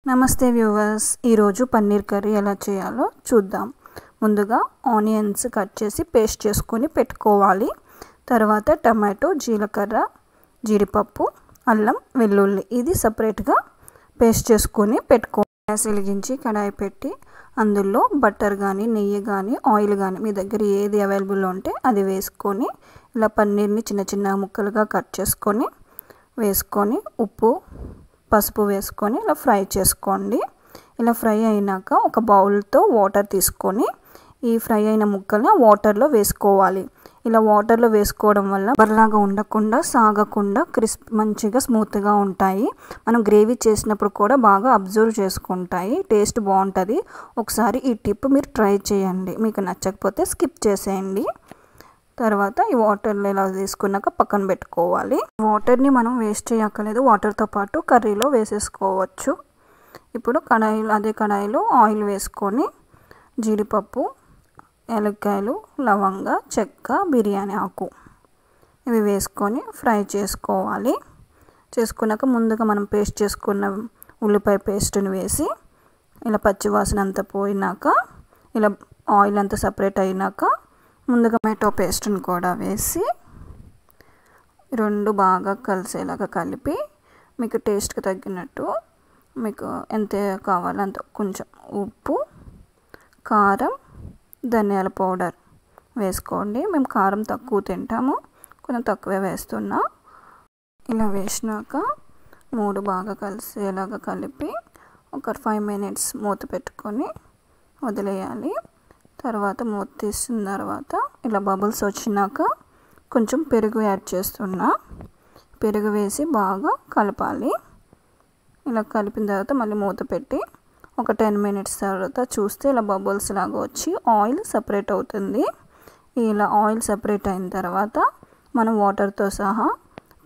నమస్తే వ్యూవర్స్, ఈరోజు పన్నీర్ కర్రీ ఎలా చేయాలో చూద్దాం. ముందుగా ఆనియన్స్ కట్ చేసి పేస్ట్ చేసుకొని పెట్టుకోవాలి. తర్వాత టమాటో, జీలకర్ర, జీడిపప్పు, అల్లం, వెల్లుల్లి ఇది సపరేట్గా పేస్ట్ చేసుకొని పెట్టుకోవాలి. గ్యాస్ వెలిగించి కడాయి పెట్టి అందులో బటర్ కానీ, నెయ్యి కానీ, ఆయిల్ కానీ మీ దగ్గర ఏది అవైలబుల్ ఉంటే అది వేసుకొని ఇలా పన్నీర్ని చిన్న చిన్న ముక్కలుగా కట్ చేసుకొని వేసుకొని ఉప్పు, పసుపు వేసుకొని ఇలా ఫ్రై చేసుకోండి. ఇలా ఫ్రై అయినాక ఒక బౌల్తో వాటర్ తీసుకొని ఈ ఫ్రై అయిన ముక్కలను వాటర్లో వేసుకోవాలి. ఇలా వాటర్లో వేసుకోవడం వల్ల బర్లాగా ఉండకుండా, సాగకుండా మంచిగా స్మూత్గా ఉంటాయి. మనం గ్రేవీ చేసినప్పుడు కూడా బాగా అబ్జర్వ్ చేసుకుంటాయి. టేస్ట్ బాగుంటుంది. ఒకసారి ఈ టిప్ మీరు ట్రై చేయండి. మీకు నచ్చకపోతే స్కిప్ చేసేయండి. తర్వాత ఈ వాటర్లో ఇలా తీసుకున్నాక పక్కన పెట్టుకోవాలి. వాటర్ని మనం వేస్ట్ చేయక్కర్లేదు, వాటర్తో పాటు కర్రీలో వేసేసుకోవచ్చు. ఇప్పుడు అదే కడాయిలో ఆయిల్ వేసుకొని జీడిపప్పు, యాలక్కాయలు, లవంగ, చెక్క, బిర్యానీ ఆకు ఇవి వేసుకొని ఫ్రై చేసుకోవాలి. చేసుకున్నాక ముందుగా మనం పేస్ట్ చేసుకున్న ఉల్లిపాయ పేస్ట్ని వేసి ఇలా పచ్చివాసన అంతా పోయినాక ఇలా ఆయిల్ అంతా సపరేట్ అయినాక ముందుగా టమాటో పేస్ట్ని కూడా వేసి రెండు బాగా కలిసేలాగా కలిపి మీకు టేస్ట్కి తగ్గినట్టు మీకు ఎంత కావాలో అంత కొంచెం ఉప్పు, కారం, ధనియాల పౌడర్ వేసుకోండి. మేము కారం తక్కువ తింటాము, కొంచెం తక్కువే వేస్తున్నా. ఇలా వేసినాక మూడు బాగా కలిసేలాగా కలిపి ఒక 5 minutes మూత పెట్టుకొని వదిలేయాలి. తర్వాత మూత తీసిన తర్వాత ఇలా బబుల్స్ వచ్చినాక కొంచెం పెరుగు యాడ్ చేస్తున్నా. పెరుగు వేసి బాగా కలపాలి. ఇలా కలిపిన తర్వాత మళ్ళీ మూత పెట్టి ఒక 10 minutes తర్వాత చూస్తే ఇలా బబుల్స్ లాగా వచ్చి ఆయిల్ సపరేట్ అవుతుంది. ఇలా ఆయిల్ సపరేట్ అయిన తర్వాత మనం వాటర్తో సహా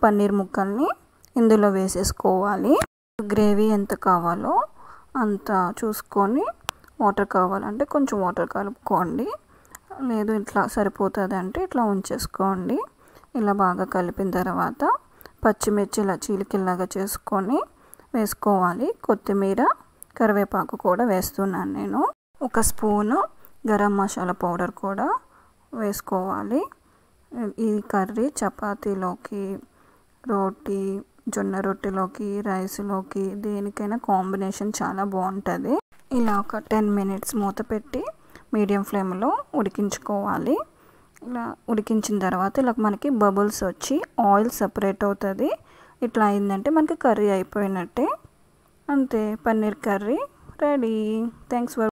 పన్నీర్ ముక్కల్ని ఇందులో వేసేసుకోవాలి. గ్రేవీ ఎంత కావాలో అంత చూసుకొని వాటర్ కావాలంటే కొంచెం వాటర్ కలుపుకోండి, లేదు ఇట్లా సరిపోతుంది అంటే ఇట్లా ఉంచేసుకోండి. ఇలా బాగా కలిపిన తర్వాత పచ్చిమిర్చి ఇలా చీలికల్లాగా చేసుకొని వేసుకోవాలి. కొత్తిమీర, కరివేపాకు కూడా వేస్తున్నాను నేను. ఒక స్పూను గరం మసాలా పౌడర్ కూడా వేసుకోవాలి. ఈ కర్రీ చపాతీలోకి, రోటీ, జొన్న రొట్టెలోకి, రైస్లోకి దేనికైనా కాంబినేషన్ చాలా బాగుంటుంది. ఇలా ఒక 10 minutes మూత పెట్టి మీడియం ఫ్లేమ్లో ఉడికించుకోవాలి. ఇలా ఉడికించిన తర్వాత ఇలా మనకి బబుల్స్ వచ్చి ఆయిల్ సపరేట్ అవుతుంది. ఇట్లా అయిందంటే మనకి కర్రీ అయిపోయినట్టే. అంతే, paneer curry ready. Thanks for